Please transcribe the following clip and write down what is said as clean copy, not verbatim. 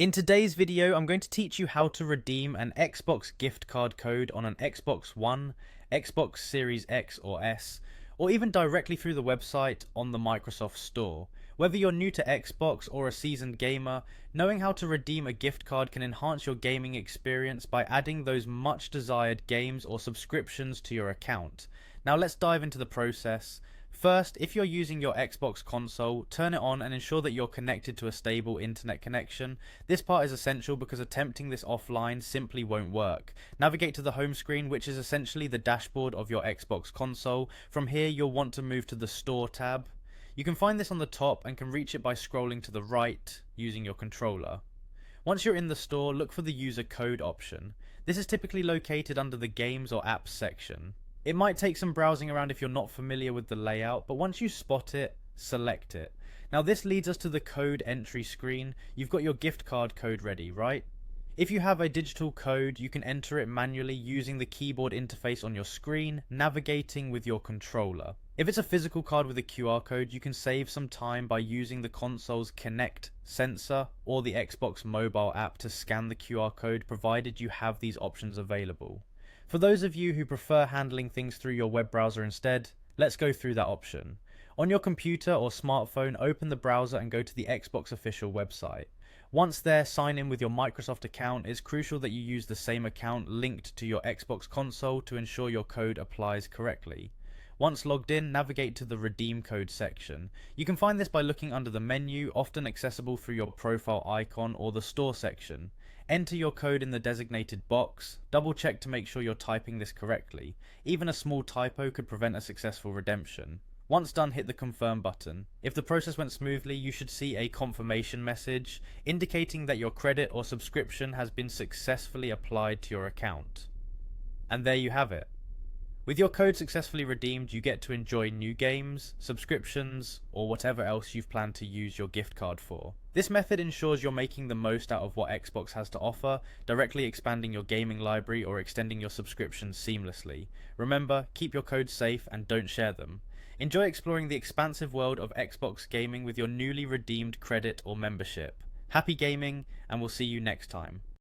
In today's video, I'm going to teach you how to redeem an Xbox gift card code on an Xbox One, Xbox Series X or S, or even directly through the website on the Microsoft Store. Whether you're new to Xbox or a seasoned gamer, knowing how to redeem a gift card can enhance your gaming experience by adding those much desired games or subscriptions to your account. Now let's dive into the process. First, if you're using your Xbox console, turn it on and ensure that you're connected to a stable internet connection. This part is essential because attempting this offline simply won't work. Navigate to the home screen, which is essentially the dashboard of your Xbox console. From here, you'll want to move to the Store tab. You can find this on the top and can reach it by scrolling to the right using your controller. Once you're in the store, look for the user code option. This is typically located under the games or apps section. It might take some browsing around if you're not familiar with the layout, but once you spot it, select it. Now this leads us to the code entry screen. You've got your gift card code ready, right? If you have a digital code, you can enter it manually using the keyboard interface on your screen, navigating with your controller. If it's a physical card with a QR code, you can save some time by using the console's Kinect sensor or the Xbox mobile app to scan the QR code, provided you have these options available. For those of you who prefer handling things through your web browser instead, let's go through that option. On your computer or smartphone, open the browser and go to the Xbox official website. Once there, sign in with your Microsoft account. It's crucial that you use the same account linked to your Xbox console to ensure your code applies correctly. Once logged in, navigate to the Redeem Code section. You can find this by looking under the menu, often accessible through your profile icon or the Store section. Enter your code in the designated box. Double check to make sure you're typing this correctly. Even a small typo could prevent a successful redemption. Once done, hit the confirm button. If the process went smoothly, you should see a confirmation message indicating that your credit or subscription has been successfully applied to your account. And there you have it. With your code successfully redeemed, you get to enjoy new games, subscriptions, or whatever else you've planned to use your gift card for. This method ensures you're making the most out of what Xbox has to offer, directly expanding your gaming library or extending your subscriptions seamlessly. Remember, keep your codes safe and don't share them. Enjoy exploring the expansive world of Xbox gaming with your newly redeemed credit or membership. Happy gaming, and we'll see you next time.